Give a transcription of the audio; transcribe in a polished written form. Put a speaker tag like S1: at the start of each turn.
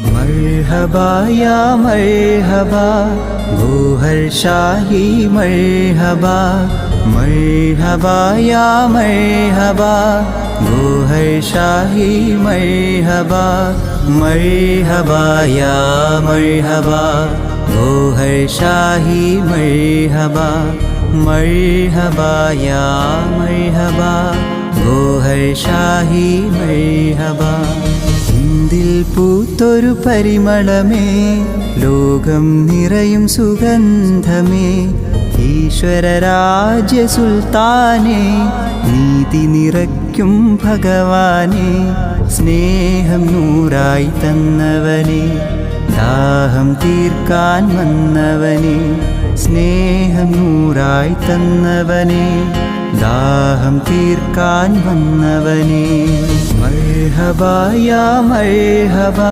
S1: मरहबा या मरहबा गोहर शाही मरहबा, मरहबा या मरहबा गोहर शाही मरहबा, मरहबा या मरहबा गोहर शाही मरहबा, मरहबा या मरहबा गोहर शाही मरहबा। ഇന്ദിൽ പൂത്തൊരു പരിമളമേ, ലോകം നിറയും സുഗന്ധമേ, ഈശ്വരരാജ്യ സുൽത്താനേ, നീതി നിറയ്ക്കും ഭഗവാനേ, സ്നേഹം നൂറായി തന്നവനേ, ദാഹം തീർക്കാൻ വന്നവനേ, സ്നേഹം നൂറായി തന്നവനേ, ദാഹം തീർക്കാൻ വന്നവനേ, മർഹബാ യാ മർഹബാ।